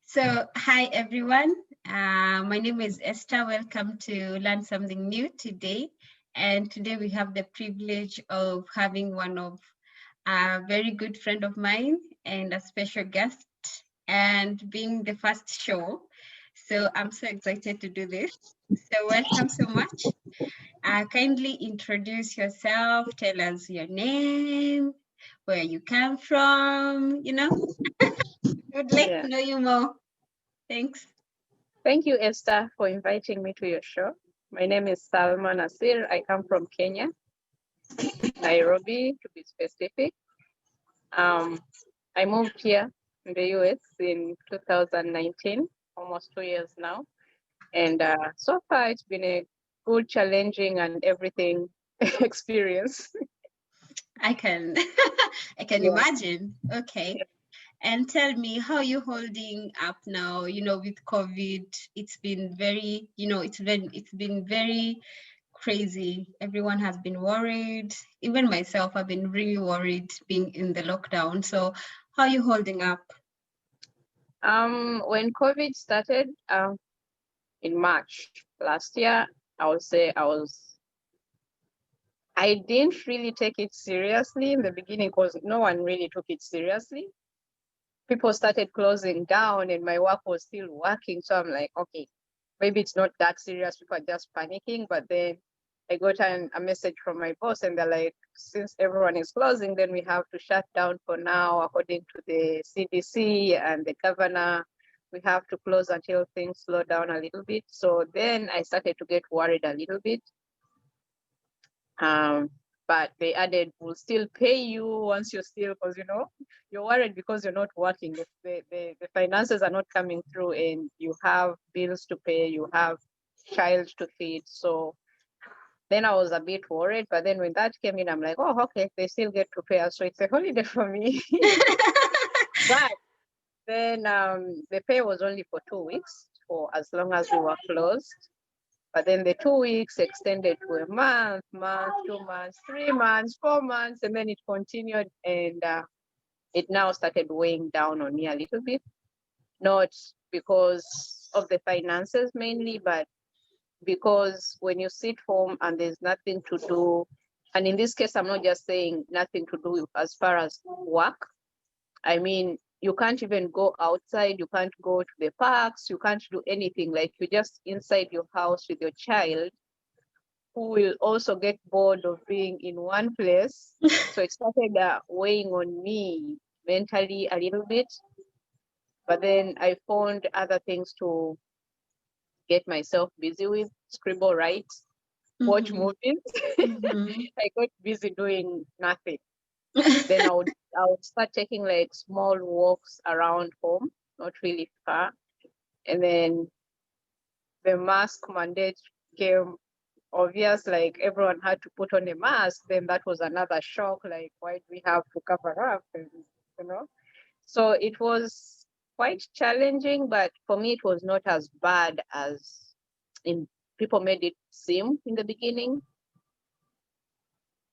So, hi everyone. My name is Esther. Welcome to Learn Something New today. And today we have the privilege of having one of a very good friend of mine and a special guest, and being the first show. So, I'm so excited to do this. So, welcome so much. Kindly introduce yourself, tell us your name, where you come from, We'd like Yeah. to know you more. Thanks. Thank you, Esther, for inviting me to your show. My name is Salma Nasir. I come from Kenya, Nairobi, to be specific. Um, I moved here in the US in 2019, almost 2 years now. And so far, it's been a good, challenging, and everything experience. I can I can Yeah. imagine. Okay. And tell me, how you holding up now, with COVID? It's been very, it's been very crazy. Everyone has been worried. Even myself, I've been really worried being in the lockdown. So how you holding up? When COVID started in March last year, I would say I didn't really take it seriously in the beginning because no one really took it seriously. People started closing down and my work was still working. So I'm like, okay, maybe it's not that serious. People are just panicking. But then I got a message from my boss and they're like, since everyone is closing, then we have to shut down for now, according to the CDC and the governor. We have to close until things slow down a little bit. So then I started to get worried a little bit. Um, but they added, we'll still pay you once you're still, because you're worried because you're not working. If the finances are not coming through and you have bills to pay, you have child to feed. So then I was a bit worried. But then when that came in, I'm like, oh, okay, they still get to pay us. So it's a holiday for me. But then the pay was only for 2 weeks, for as long as we were closed. But then the 2 weeks extended to a month, 2 months, 3 months, 4 months, and then it continued. And it now started weighing down on me a little bit, not because of the finances mainly, but because when you sit home and there's nothing to do, and in this case, I'm not just saying nothing to do as far as work. I mean, you can't even go outside, you can't go to the parks, you can't do anything. Like you're just inside your house with your child, who will also get bored of being in one place. So it started weighing on me mentally a little bit. But then I found other things to get myself busy with, scribble, write, watch Mhm, movies. mhm. I got busy doing nothing. Then I would start taking like small walks around home, not really far. And then the mask mandate came obvious, like everyone had to put on a mask. Then that was another shock, like why do we have to cover up? And you know, so it was quite challenging, but for me it was not as bad as in people made it seem in the beginning.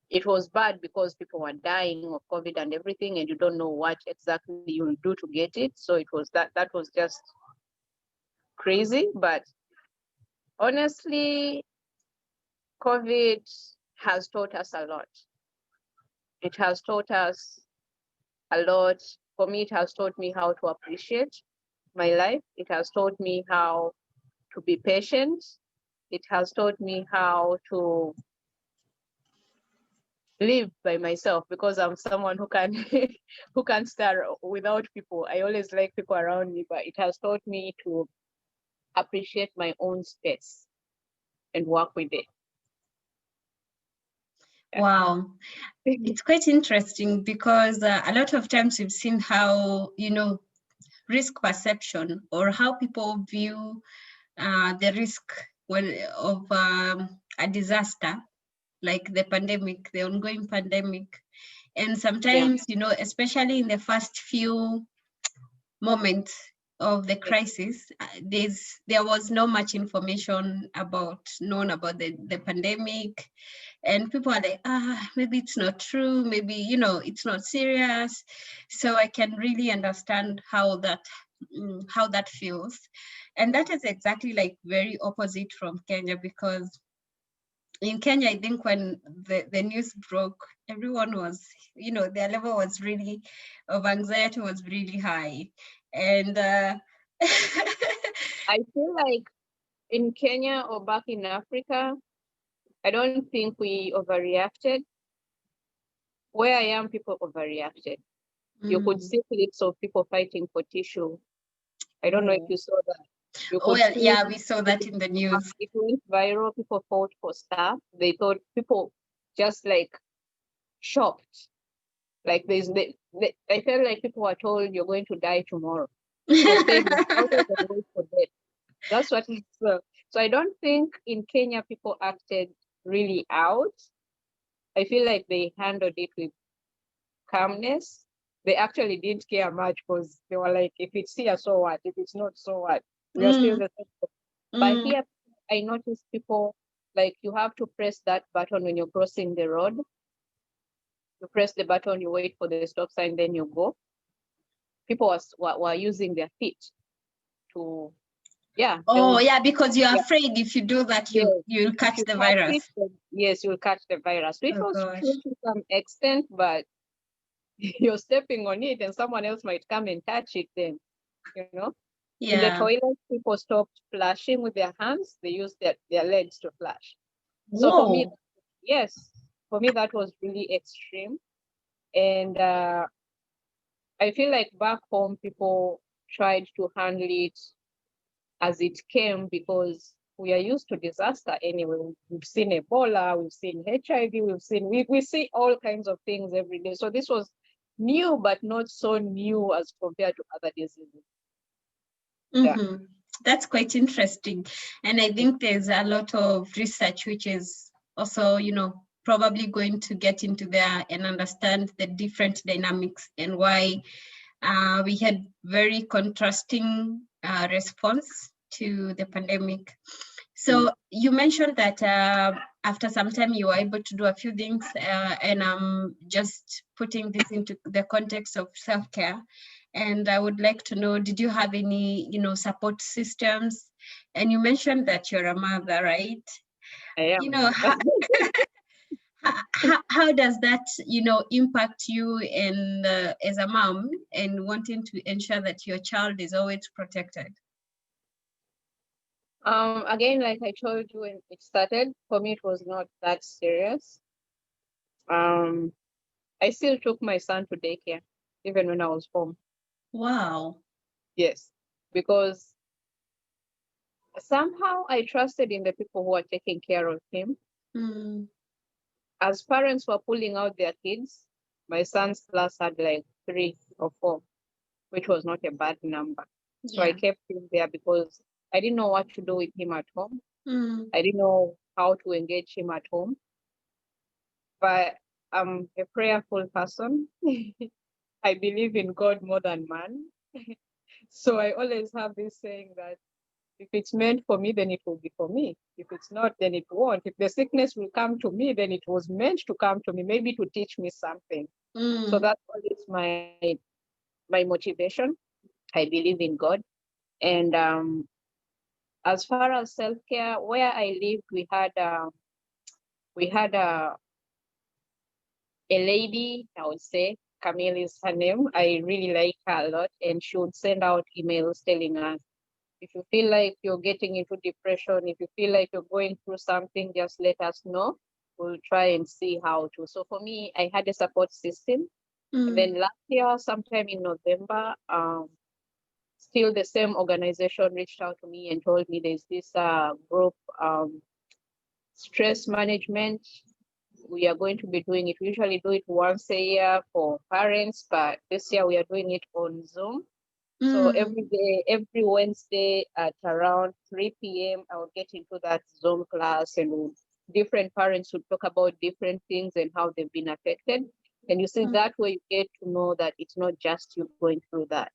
It was bad because people were dying of COVID and everything, and you don't know what exactly you'll do to get it. So it was that was just crazy. But honestly, COVID has taught us a lot. It has taught us a lot. For me, it has taught me how to appreciate my life. It has taught me how to be patient. It has taught me how to live by myself because I'm someone who can who can stare without people. I always like people around me, but it has taught me to appreciate my own space and work with it. Wow. It's quite interesting because a lot of times we've seen how, risk perception or how people view the risk of a disaster like the pandemic, the ongoing pandemic. And Yeah. sometimes, especially in the first few moments of the crisis, there was no much information known about the pandemic, and people are like, maybe it's not true, maybe it's not serious. So I can really understand how that how that feels. And that is exactly like very opposite from Kenya, because in Kenya, I think when the news broke, everyone was, their level was really, of anxiety was really high. And I feel like in Kenya or back in Africa, I don't think we overreacted. Where I am, people overreacted. You could see clips of people fighting for tissue. I don't know if oh, you saw that. You oh, could well, see yeah, we saw that in the news. it went viral. People fought for stuff. They thought people just like shocked. Like I felt like people were told you're going to die tomorrow. It was saying out of the way for death. That's what it's. So I don't think in Kenya people acted really out. I feel like they handled it with calmness. They actually didn't care much because they were like, if it's here, so what? If it's not, so what? We are still Mm, the same. But mm. here, I noticed people like you have to press that button when you're crossing the road. You press the button, you wait for the stop sign, then you go. People were using their feet to, yeah, there Oh, was, yeah, because you're yeah, afraid if you do that, yes. you'll If catch you the catch it, virus. then yes, you'll catch the virus. So it Oh was gosh. true to some extent, but you're stepping on it and someone else might come and touch it then, you know. In the Yeah. toilet, people stopped flashing with their hands. They used their legs to flash. So for me, Whoa. yes, for me, that was really extreme. And I feel like back home, people tried to handle it as it came because we are used to disaster anyway. We've seen Ebola, we've seen HIV, we see all kinds of things every day. So this was new, but not so new as compared to other diseases. Yeah. Mm-hmm. That's quite interesting. And I think there's a lot of research which is also, probably going to get into there and understand the different dynamics and why we had very contrasting response to the pandemic. So you mentioned that after some time you were able to do a few things, and I'm just putting this into the context of self-care. And I would like to know, did you have any, support systems? And you mentioned that you're a mother, right? I You am. know, how does that, impact you and as a mom and wanting to ensure that your child is always protected? Again, like I told you when it started, for me it was not that serious. Um, I still took my son to daycare, even when I was home. Wow. Yes, because somehow I trusted in the people who are taking care of him. Mm, As parents were pulling out their kids, my son's class had like 3 or 4, which was not a bad number. So I yeah. kept him there because I didn't know what to do with him at home. Mm, I didn't know how to engage him at home. But I'm a prayerful person. I believe in God more than man. So I always have this saying that if it's meant for me, then it will be for me. If it's not, then it won't. If the sickness will come to me, then it was meant to come to me, maybe to teach me something. So mm, that's always my motivation. I believe in God. And as far as self-care, where I lived, we had a lady, I would say, Camille is her name. I really like her a lot. And she would send out emails telling us, if you feel like you're getting into depression, if you feel like you're going through something, just let us know. We'll try and see how to. So for me, I had a support system. And mm, then last year, sometime in November, still the same organization reached out to me and told me there's this group, stress management. We are going to be doing it. We usually do it once a year for parents, but this year we are doing it on Zoom. So mm, every day, every Wednesday at around 3 p.m., I will get into that Zoom class and different parents would talk about different things and how they've been affected. And you see, mm, that way you get to know that it's not just you going through that.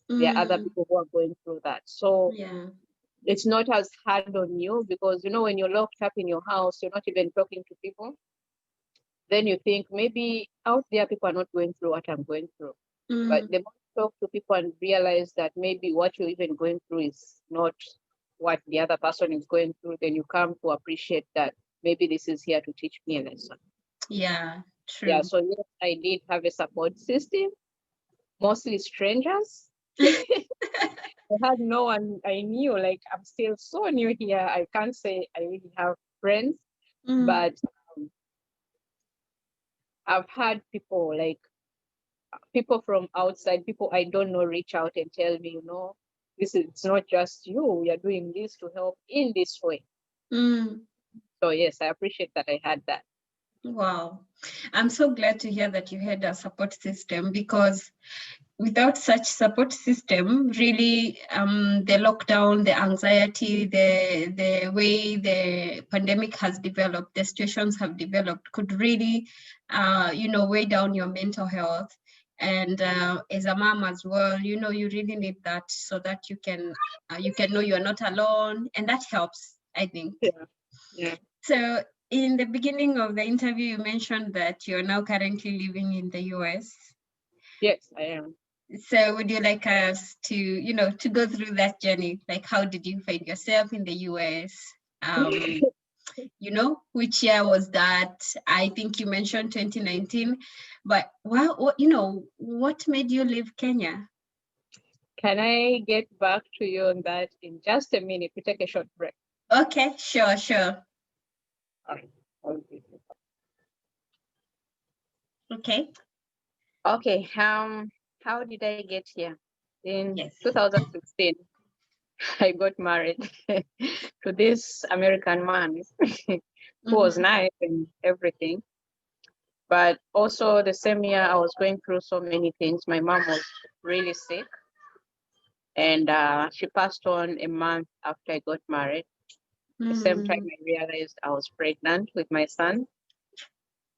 There are other mm, people who are going through that. So yeah. it's not as hard on you because, when you're locked up in your house, you're not even talking to people. Then you think maybe out there people are not going through what I'm going through. But Mm, the more you talk to people and realize that maybe what you're even going through is not what the other person is going through, then you come to appreciate that maybe this is here to teach me a lesson. Yeah, Yeah, true. so yes, I did have a support system, mostly strangers. I had no one I knew. Like, I'm still so new here. I can't say I really have friends, Mm, but I've had people, like people from outside, people I don't know, reach out and tell me, this is, it's not just you. We are doing this to help in this way. mm. So yes, I appreciate that I had that. Wow. I'm so glad to hear that you had a support system, because without such support system, really, the lockdown, the anxiety, the way the pandemic has developed, the situations have developed, could really, weigh down your mental health. And as a mom as well, you really need that, so that you can know you're not alone, and that helps, I think. Yeah. Yeah. So in the beginning of the interview, you mentioned that you're now currently living in the US. Yes, I am. So would you like us to go through that journey? Like, how did you find yourself in the US? Which year was that? I think you mentioned 2019, but what made you leave Kenya? Can I get back to you on that in just a minute? We take a short break. Okay, sure. All right. Okay. Okay. Okay. How did I get here? In Yes. 2016, I got married to this American man who was Mm-hmm. nice and everything. But also the same year, I was going through so many things. My mom was really sick, and she passed on a month after I got married. The same time, Mm-hmm. I realized I was pregnant with my son.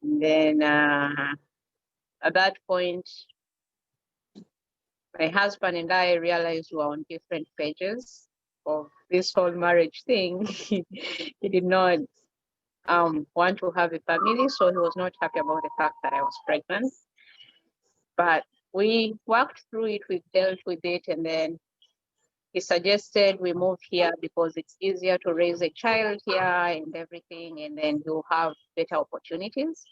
And then at that point, my husband and I realized we were on different pages of this whole marriage thing. He did not want to have a family, so he was not happy about the fact that I was pregnant. But we worked through it, we dealt with it, and then he suggested we move here because it's easier to raise a child here and everything, and then you'll have better opportunities.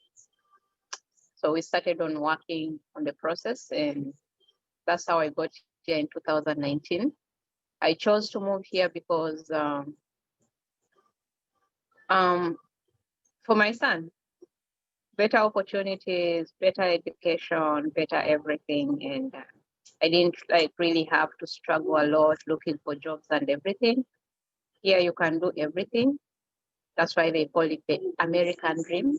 So we started on working on the process, and that's how I got here in 2019. I chose to move here because um, for my son, better opportunities, better education, better everything, and I didn't like really have to struggle a lot looking for jobs and everything. Here you can do everything. That's why they call it the American dream.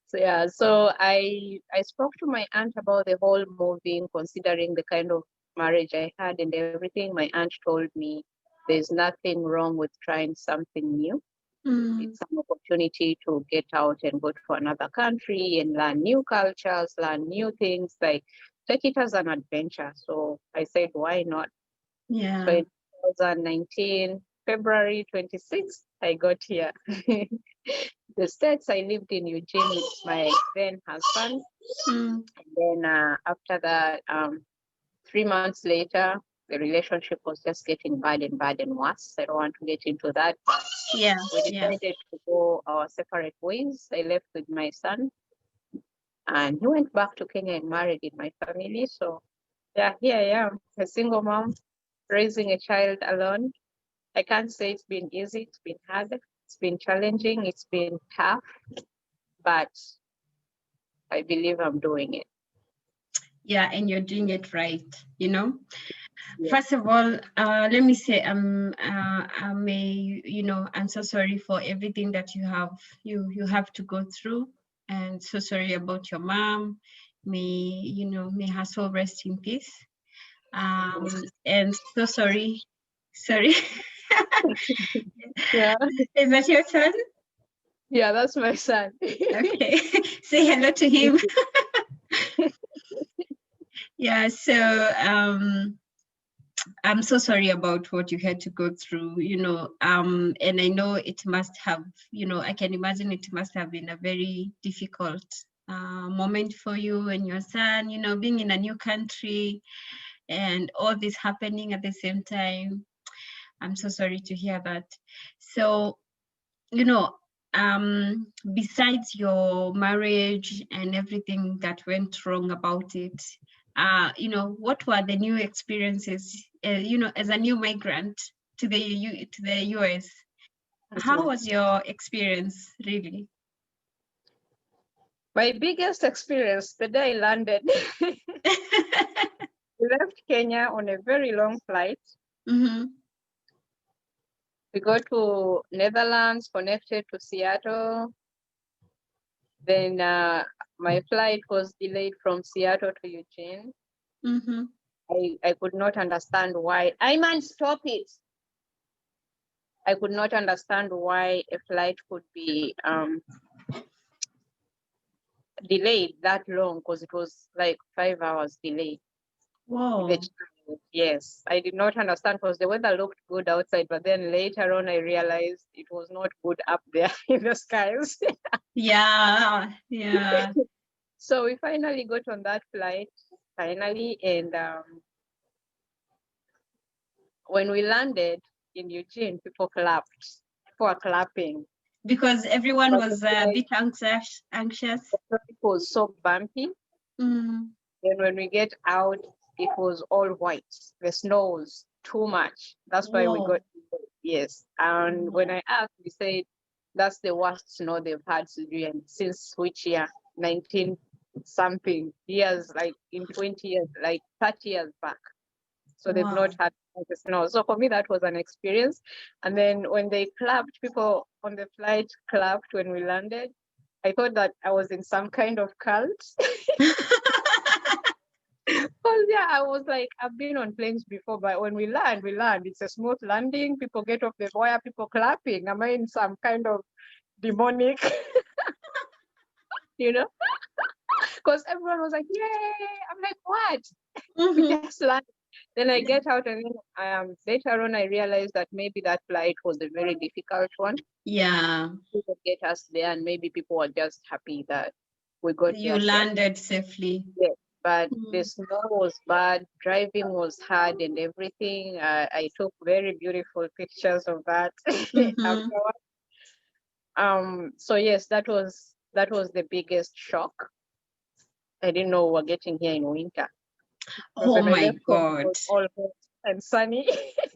So yeah, so I spoke to my aunt about the whole moving, considering the kind of marriage I had and everything. My aunt told me there's nothing wrong with trying something new. Mm. It's an opportunity to get out and go to another country and learn new cultures, learn new things, like take it as an adventure. So I said, why not? So Yeah. in 2019, February 26th, I got here. The States, I lived in Eugene with my then husband. Mm. And then after that, 3 months later, the relationship was just getting bad and worse. I don't want to get into that. But Yeah. we Yeah. decided to go our separate ways. I left with my son, and he went back to Kenya and married in my family. So yeah, here I am, a single mom raising a child alone. I can't say it's been easy. It's been hard. It's been challenging. It's been tough, but I believe I'm doing it. Yeah, and you're doing it right. Yeah. First of all, let me say I'm so sorry for everything that you have to go through, and so sorry about your mom. May her soul rest in peace. And so sorry. Yeah. Is that your turn? Yeah, that's my son. Okay. Say hello to him. Yeah, so I'm so sorry about what you had to go through, and I know it must have, I can imagine it must have been a very difficult moment for you and your son, you know, being in a new country and all this happening at the same time. I'm so sorry to hear that. So, you know, besides your marriage and everything that went wrong about it, you know, what were the new experiences, you know, as a new migrant to to the US? How Mhm. was your experience really? My biggest experience the day I landed, we left Kenya on a very long flight. Mm-hmm. We go to Netherlands, connected to Seattle. Then my flight was delayed from Seattle to Eugene. Mm-hmm. I could not understand why. Ayman, stop it. I could not understand why a flight could be delayed that long, because it was like 5 hours delay. Whoa. Yes, I did not understand because the weather looked good outside, but then later on I realized it was not good up there in the skies. Yeah, yeah. So we finally got on that flight, finally, and when we landed in Eugene, people clapped. People were clapping. Because everyone But the was a flight, bit anxious. the flight was so bumpy. Mm. Then when we get out, it was all white. The snow was too much. That's why we got, Whoa. yes. And when I asked, we said that's the worst snow they've had since which year? 19 something years, like in 20 years, like 30 years back. So they've not Wow. had the snow. So for me, that was an experience. And then when they clapped, people on the flight clapped when we landed. I thought that I was in some kind of cult. Well, yeah, I was like, I've been on planes before, but when we land, we land. It's a smooth landing. People get off the wire, people clapping. Am I in some kind of demonic, you know? Because everyone was like, yay. I'm like, what? We Mm-hmm. just landed. Then I get out, and then later on, I realized that maybe that flight was a very difficult one. Yeah. People get us there, and maybe people were just happy that we got You there safe. landed safely. Yes, but the Mm. snow was bad, driving was hard and everything. I took very beautiful pictures of that Mm-hmm. afterwards. So yes, that was the biggest shock. I didn't know we were getting here in winter. Because Oh when I my left home, it God. was all hot and sunny.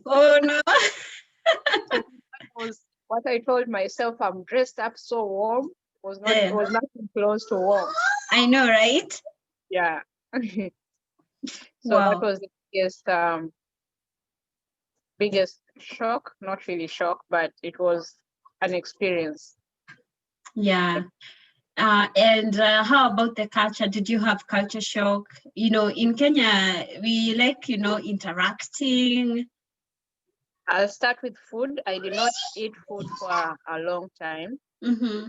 Oh no. So that was what I told myself. I'm dressed up so warm. Yeah. Was nothing close to warm. I know, right? Yeah. So that Wow. was the biggest shock, not really shock, but it was an experience. Yeah. And how about the culture? Did you have culture shock? You know, in Kenya, we like, you know, interacting. I'll start with food. I did not eat food for a long time Mm-hmm.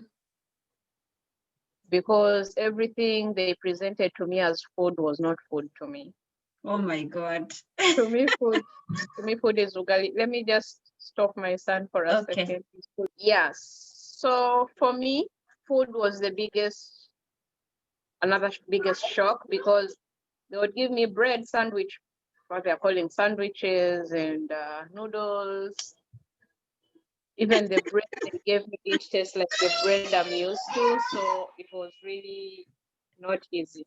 because everything they presented to me as food was not food to me. Oh my God. To me, food is ugali. Let me just stop my son for a Okay. second. Yes. So for me, food was another biggest shock because they would give me bread sandwich, what they're calling sandwiches and noodles. Even the bread they gave me didn't taste like the bread I'm used to. So it was really not easy.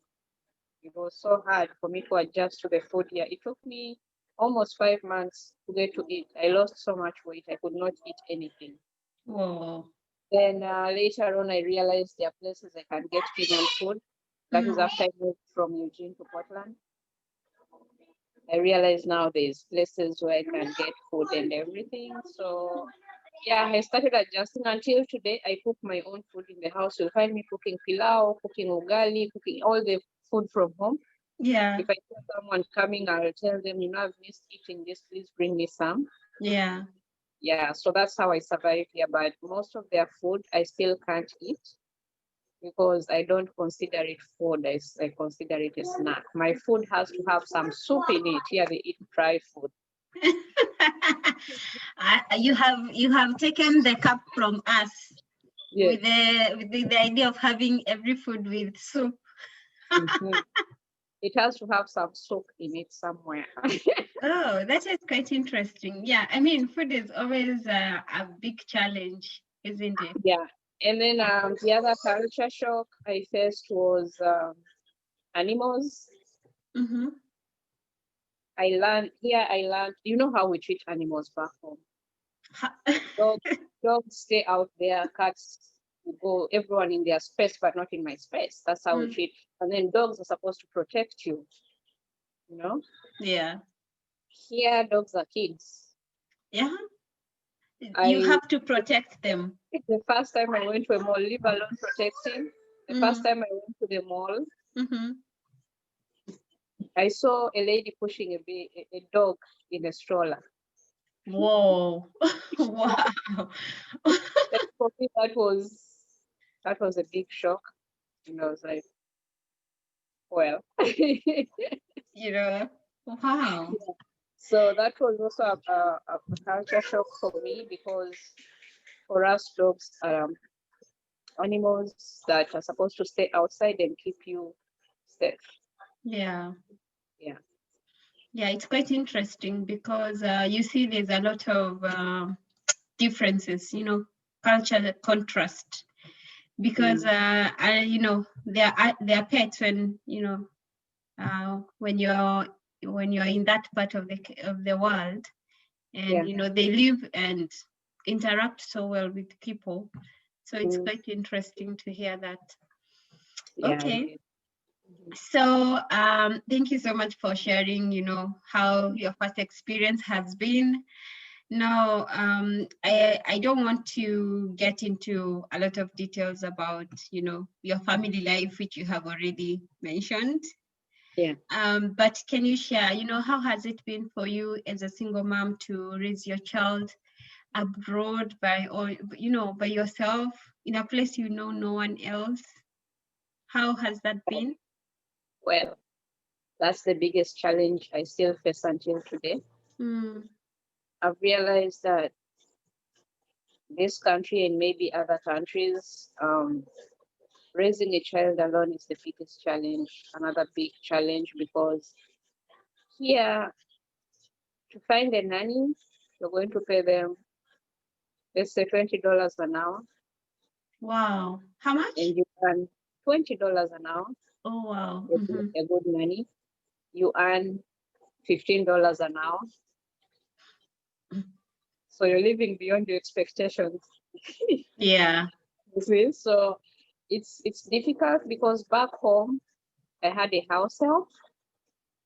It was so hard for me to adjust to the food here. It took me almost 5 months to get to eat. I lost so much weight. I could not eat anything. Whoa. Then later on, I realized there are places I can get Kenyan food. That is Mm. after I moved from Eugene to Portland. I realize now there's places where I can get food and everything. So yeah, I started adjusting until today. I cook my own food in the house. You'll find me cooking pilau, cooking ugali, cooking all the food from home. Yeah. If I see someone coming, I'll tell them, I've missed eating this, please bring me some. Yeah. Yeah, so that's how I survive here. But most of their food I still can't eat because I don't consider it food. I consider it a snack. My food has to have some soup in it. Here they eat dry food. You have taken the cup from us. Yes. with the idea of having every food with soup. Mhm. It has to have some soup in it somewhere. Oh, that is quite interesting. Yeah, I mean, food is always a big challenge, isn't it? Yeah. And then the other culture shock I faced was animals. Mm-hmm. I learned, you know how we treat animals back home. Dogs, dogs stay out there, cats go everyone in their space, but not in my space. That's how we Mm, treat. And then dogs are supposed to protect you, you know? yeah, Here, dogs are kids. yeah. You I have to protect them. The first time I went to a mall, leave alone protecting. The first Mm, time I went to the mall, mm-hmm. I saw a lady pushing a dog in a stroller. Whoa. Wow. And for me, that was a big shock. And I was like, well. You know, wow. So that was also a culture shock for me because for us, dogs are animals that are supposed to stay outside and keep you safe. Yeah. Yeah. Yeah, it's quite interesting because you see there's a lot of differences, cultural contrast. Because Mm. they're pets when you're in that part of the world, and Yeah. they live and interact so well with people. So it's Mm. quite interesting to hear that. Yeah, it Okay. is. So thank you so much for sharing, how your first experience has been. Now, I don't want to get into a lot of details about, your family life, which you have already mentioned. Yeah. But can you share, how has it been for you as a single mom to raise your child abroad by yourself in a place no one else? How has that been? Well, that's the biggest challenge I still face until today. Mm, I've realized that this country and maybe other countries, raising a child alone is the biggest challenge, another big challenge, because here to find a nanny, you're going to pay them, let's say $20 an hour, wow. How much? and you earn $20 an hour, Oh, wow. a good nanny. You earn $15 an hour. So you're living beyond your expectations. Yeah. You see? So it's difficult because back home I had a house help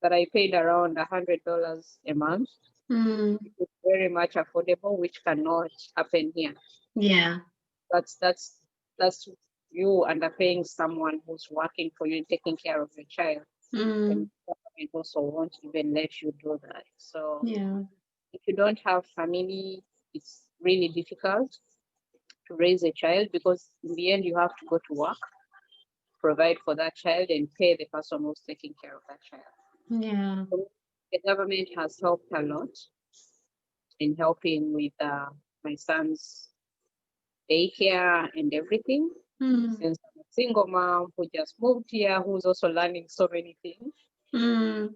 that I paid around $100 a month. Mm, It's very much affordable, which cannot happen here. yeah. That's that's that's you underpaying someone who's working for you and taking care of your child. And Mm, government also won't even let you do that. So yeah. if you don't have family, it's really difficult to raise a child because in the end you have to go to work, provide for that child, and pay the person who's taking care of that child. Yeah. So the government has helped a lot in helping with my son's daycare and everything. Mm, Since I'm a single mom who just moved here, who's also learning so many things, mm,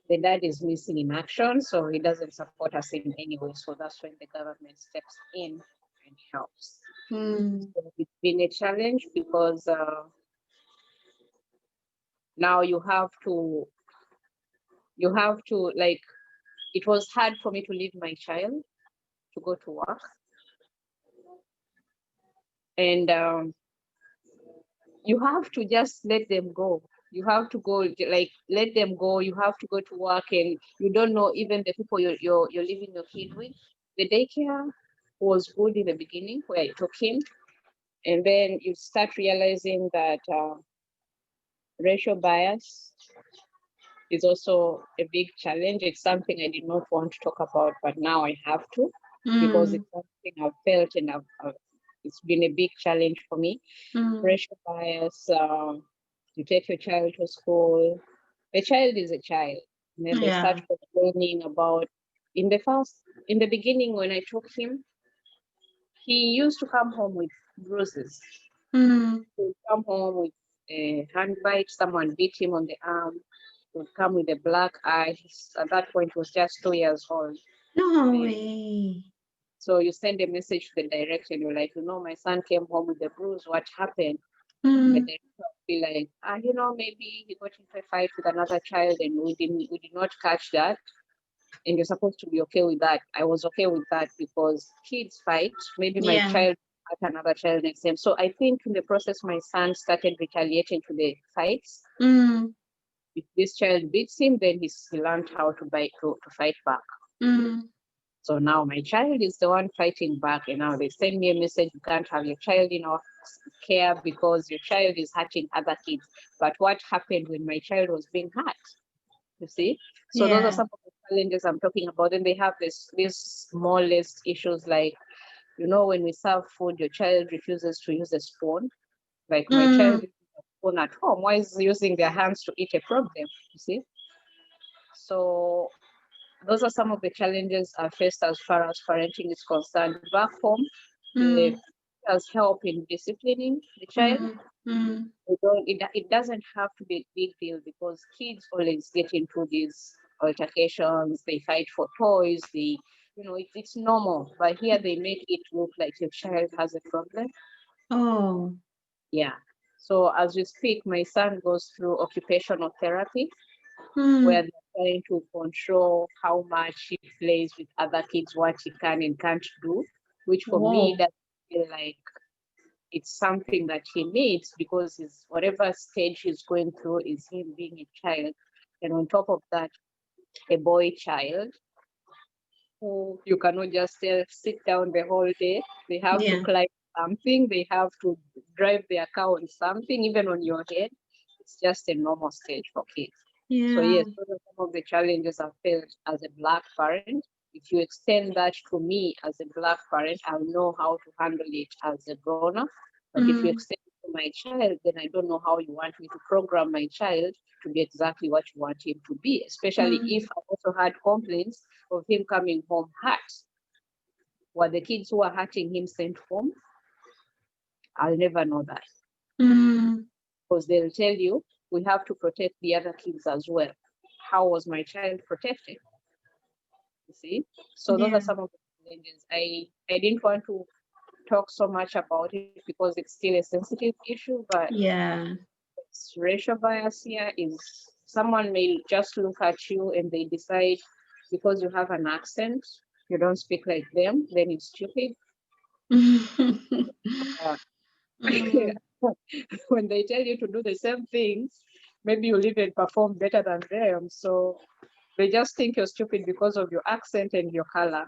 the dad is missing in action, so he doesn't support us in any way. So that's when the government steps in and helps. mm, So it's been a challenge because now you have to like it was hard for me to leave my child to go to work, and you have to just let them go. You have to go, like, let them go. You have to go to work, and you don't know even the people you're leaving your kid with. The daycare was good in the beginning where I took him, and then you start realizing that racial bias is also a big challenge. It's something I did not want to talk about, but now I have to because mm, it's something I've felt and it's been a big challenge for me. mm, Racial bias, you take your child to school, the child is a child, and then they start yeah. complaining about, in the beginning when I took him, he used to come home with bruises. Mm. He would come home with a hand bite, someone beat him on the arm, he would come with a black eye. At that point, he was just 2 years old. No And way. so you send a message to the director, and you're like, my son came home with a bruise. What happened? The Mm. director would be like, maybe he got into a fight with another child, and we did not catch that. And you're supposed to be okay with that. I was okay with that because kids fight. Maybe my Yeah. child at another child next time. So I think in the process, my son started retaliating to the fights. Mm. If this child beats him, then he learned how to bite to fight back. Mm. So now my child is the one fighting back, and now they send me a message: you can't have your child in our care because your child is hurting other kids. But what happened when my child was being hurt? You see? So those are Yeah. some of the challenges I'm talking about. And they have these smallest issues like, when we serve food, your child refuses to use a spoon. Like my child Mm. uses a spoon at home. Why is using their hands to eat a problem? You see? So those are some of the challenges I faced as far as parenting is concerned. Back home, the Mm. has help in disciplining the child. Mm. Mm. It doesn't have to be a big deal because kids always get into these altercations. They fight for toys. It's normal. But here they make it look like your child has a problem. Oh. Yeah. So as we speak, my son goes through occupational therapy where Mm. they're trying to control how much he plays with other kids, what he can and can't do, which for me Whoa. doesn't feel like it's something that he needs because his whatever stage he's going through is him being a child. And on top of that, a boy child who you cannot just sit down the whole day. They have to Yeah. climb something, they have to drive their car on something, even on your head. It's just a normal stage for kids. So Yeah. yes, those are some of the challenges I felt as a Black parent. If you extend that to me as a Black parent, I'll know how to handle it as a grown-up. But if you Mm. extend it to my child, then I don't know how you want me to program my child to be exactly what you want him to be, especially if Mm. I also had complaints of him coming home hurt. Were the kids who are hurting him sent home? I'll never know that Mm. because they'll tell you we have to protect the other kids as well. How was my child protected? You see? So those are Yeah. some of the challenges. I didn't want to talk so much about it because it's still a sensitive issue, but Yeah. racial bias here is someone may just look at you and they decide because you have an accent, you don't speak like them, then it's stupid. Uh, Mm. when they tell you to do the same things, maybe you'll even perform better than them. So they just think you're stupid because of your accent and your color.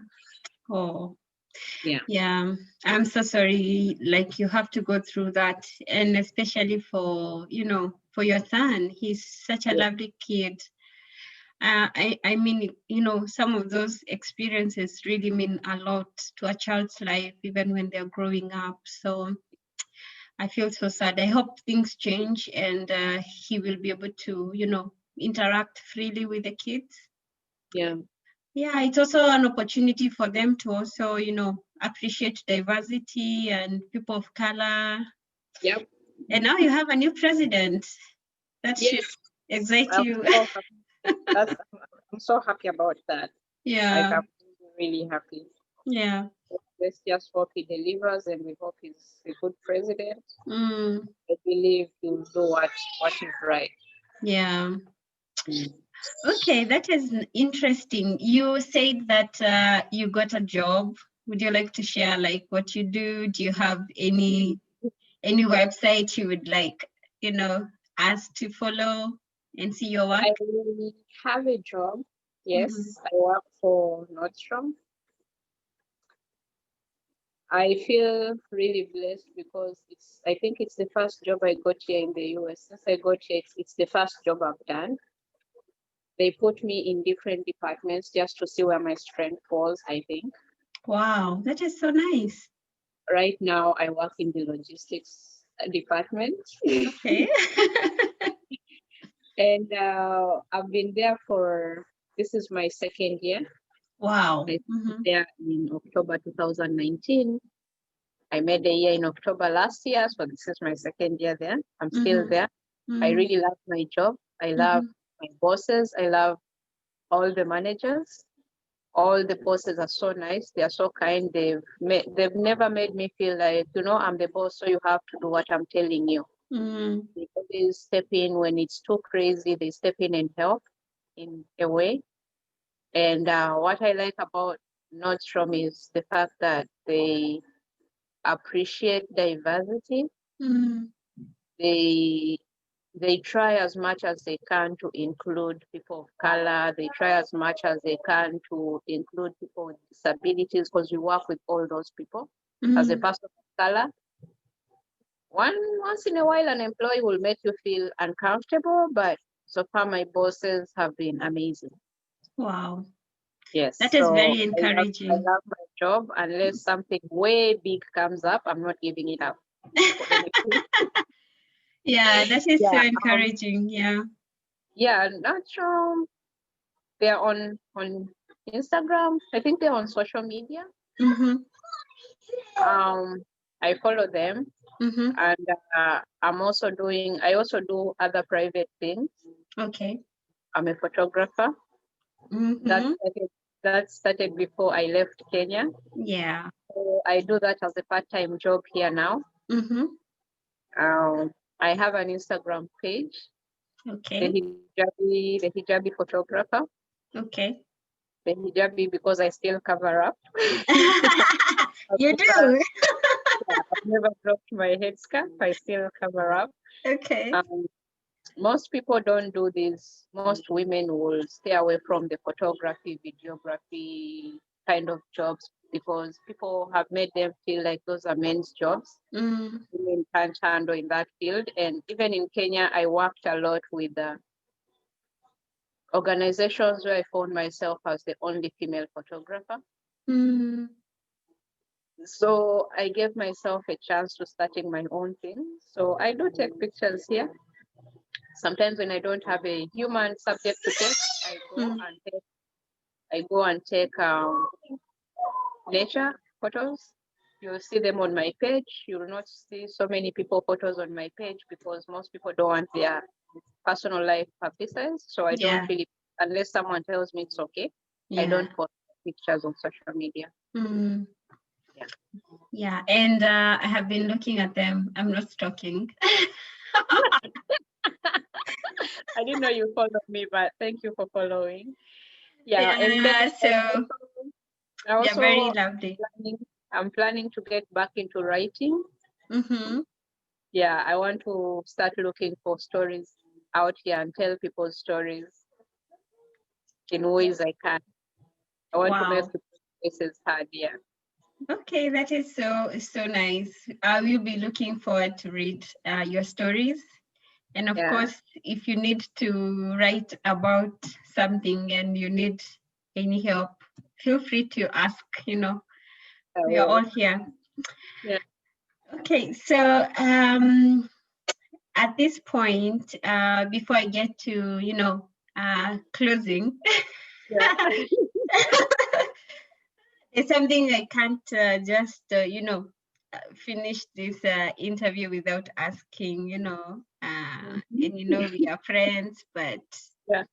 Oh. Yeah. Yeah, I'm so sorry. Like you have to go through that, and especially for for your son. He's such a Yeah. lovely kid. I mean, some of those experiences really mean a lot to a child's life, even when they're growing up. So I feel so sad. I hope things change and he will be able to, interact freely with the kids. Yeah. Yeah, it's also an opportunity for them to also, appreciate diversity and people of color. Yep. And now you have a new president. That should Yes. excite I'm you. so happy. That's, I'm so happy about that. Like Yeah, I'm really happy. yeah. Let's just hope he delivers and we hope he's a good president. Mm, I believe he'll do what is right. yeah. Mm. Okay, that is interesting. You said that you got a job. Would you like to share like what you do? Do you have any website you would like, you know, us to follow and see your I work? have a job. Mhm. Yes, I work for Nordstrom. I feel really blessed because I think it's the first job I got here in the US. Since I got here, it's the first job I've done. They put me in different departments just to see where my strength was, I think. Wow, that is so nice. Right now, I work in the logistics department. Okay. And I've been there this is my second year. Wow. I started Hmm. there in October 2019. I made a year in October last year, so this is my second year there. I'm still Mm-hmm. there. I Mm-hmm. really love my job. I love Mm-hmm. my bosses. I love all the managers. All the bosses are so nice. They are so kind. They've never made me feel like, I'm the boss, so you have to do what I'm telling you. Mm-hmm. They always step in when it's too crazy. They step in and help in a way. And what I like about Nordstrom is the fact that they appreciate diversity. Mm-hmm. They they try as much as they can to include people of color. They try as much as they can to include people with disabilities because we work with all those people. As a Mm-hmm. person of color, once in a while an employee will make you feel uncomfortable, but so far my bosses have been amazing. Wow, Yes, that is so very I encouraging. love my job. Unless something way big comes up, I'm not giving it up for anything. Yeah, that is so Yeah, encouraging. Yeah. yeah, not sure. They're on Instagram. I think they're on social media. Mm-hmm. Um, I follow them, Mm-hmm. and I also do other private things. Okay. I'm a photographer. That Mm-hmm. started, that started before I left Kenya. Yeah. So I do that as a part-time job here now. Mm-hmm. I have an Instagram page, Okay. the hijabi photographer, Okay. the hijabi because I still cover up. I've You never, do. I've never dropped my headscarf. I still cover up. Okay. Um, most people don't do this. Most women will stay away from the photography, videography kind of jobs because people have made them feel like those are men's jobs. Mm. Women can't handle in that field. And even in Kenya, I worked a lot with organizations where I found myself as the only female photographer. Mm. So I gave myself a chance to starting my own thing. So I do take pictures here. Sometimes when I don't have a human subject to take, I go Mm. and take I go and take nature photos. You'll see them on my page. You will not see so many people photos on my page because most people don't want their personal life publicized. So I don't Yeah. really, unless someone tells me it's okay, I Yeah. don't post pictures on social media. Mm. Yeah. Yeah. And I have been looking at them. I'm not stalking. I didn't know you followed me, but thank you for following. Yeah, and then Yeah. So I they're also very lovely. I'm planning to get back into writing. Mm-hmm. Yeah, I want to start looking for stories out here and tell people stories in ways I can. I want to make Wow. people's voices heard. Yeah. Okay, that is so nice. I will be looking forward to read your stories. And of Yeah. course, if you need to write about something and you need any help, feel free to ask. I We are will. all here. Yeah. Okay, so at this point, before I get to, closing, Yeah. it's something I can't just, finish this interview without asking, Mhm. and we are friends, but Yeah.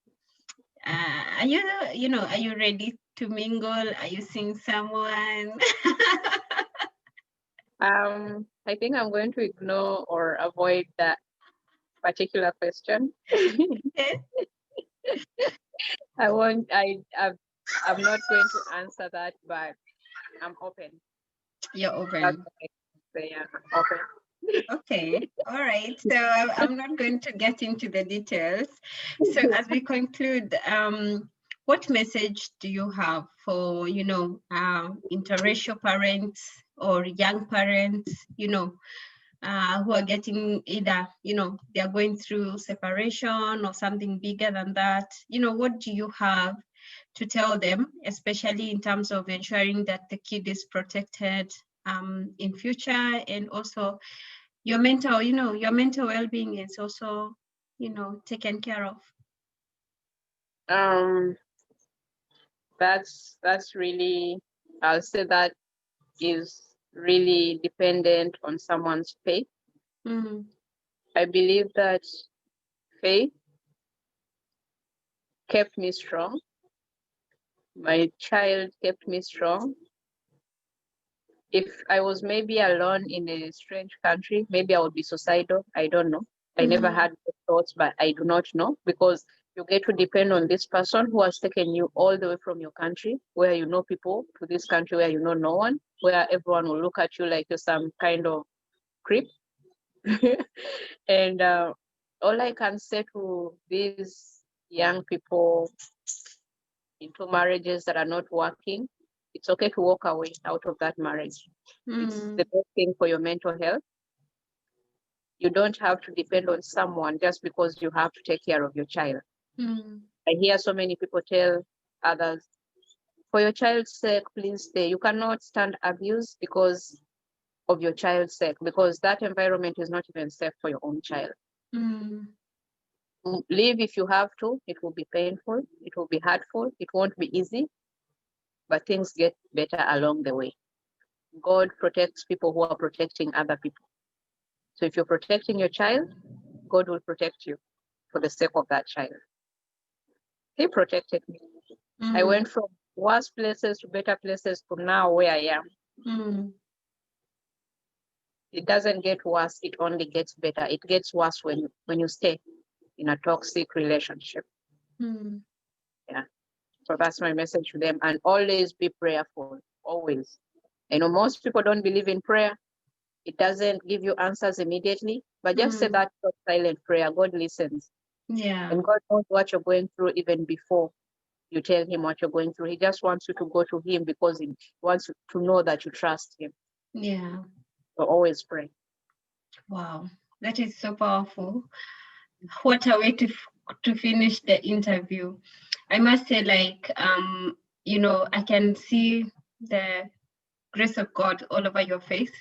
are you ready to mingle? Are you seeing someone? I think I'm going to ignore or avoid that particular question. I won't. I'm not going to answer that, but I'm open. You're That's open. what I can say. Yeah, I'm open. Okay, all right. So I'm not going to get into the details. So as we conclude, what message do you have for, interracial parents or young parents, who are getting either, they are going through separation or something bigger than that? What do you have to tell them, especially in terms of ensuring that the kid is protected in future, and also your mental well-being is also, taken care of. Um, that's really. I'll say that is really dependent on someone's faith. Mm. I believe that faith kept me strong. My child kept me strong. If I was maybe alone in a strange country, maybe I would be suicidal. I don't know. I never Mm. had those thoughts, but I do not know, because you get to depend on this person who has taken you all the way from your country, where you know people, to this country where you know no one, where everyone will look at you like you're some kind of creep. And all I can say to these young people into marriages that are not working, it's okay to walk away out of that marriage. It's Mm. the best thing for your mental health. You don't have to depend on someone just because you have to take care of your child. Mm. I hear so many people tell others, for your child's sake, please stay. You cannot stand abuse because of your child's sake, because that environment is not even safe for your own child. Mm. Leave if you have to. It will be painful. It will be hurtful. It won't be easy, but things get better along the way. God protects people who are protecting other people. So if you're protecting your child, God will protect you for the sake of that child. He protected me. I Mm. went from worse places to better places to now where I am. Mm. It doesn't get worse, it only gets better. It gets worse when you stay in a toxic relationship. Mm. Yeah. So that's my message to them. And always be prayerful. Always. I know most people don't believe in prayer. It doesn't give you answers immediately, but just say Mm. that short silent prayer. God listens. Yeah. And God knows what you're going through even before you tell him what you're going through. He just wants you to go to him because he wants you to know that you trust him. Yeah. So always pray. Wow. That is so powerful. What a way to finish the interview. I must say, like, I can see the grace of God all over your face.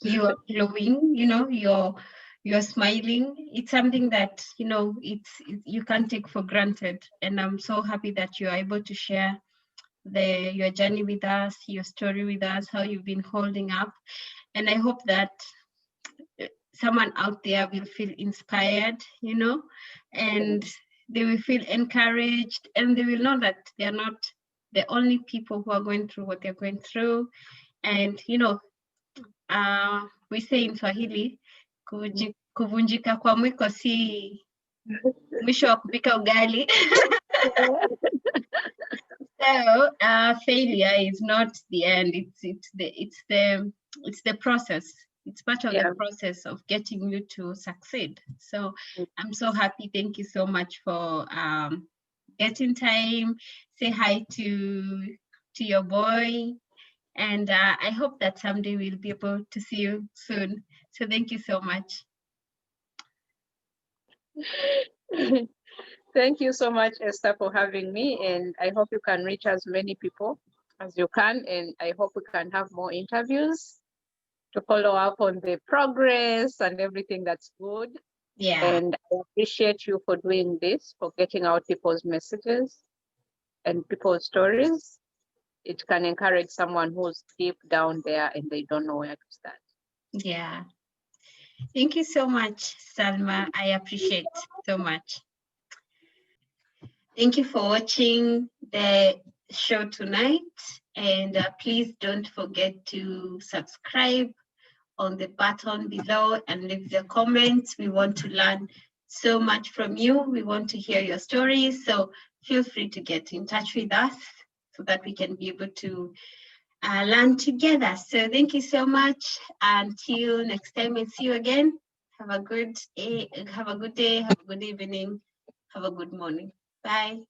You are glowing, you're smiling. It's something that, you can't take for granted. And I'm so happy that you're able to share your journey with us, your story with us, how you've been holding up. And I hope that someone out there will feel inspired, and they will feel encouraged, and they will know that they're not the only people who are going through what they're going through. And we say in Swahili, kuvunjika kwa mwiko si mwisho wa kupika ugali. So failure is not the end. It's the process. It's part of the Yeah. process of getting you to succeed. So I'm so happy. Thank you so much for getting time. Say hi to your boy, and I hope that someday we'll be able to see you soon. So thank you so much. Thank you so much, Esther, for having me. And I hope you can reach as many people as you can. And I hope we can have more interviews to follow up on the progress and everything that's good. Yeah. And I appreciate you for doing this, for getting out people's messages and people's stories. It can encourage someone who's deep down there and they don't know where to start. Yeah. Thank you so much, Salma. I appreciate so much. Thank you for watching the show tonight. And please don't forget to subscribe on the button below and leave your comments. We want to learn so much from you. We want to hear your stories. So feel free to get in touch with us so that we can be able to learn together. So thank you so much. Until next time and see you again. Have a good day, have a good evening, have a good morning. Bye.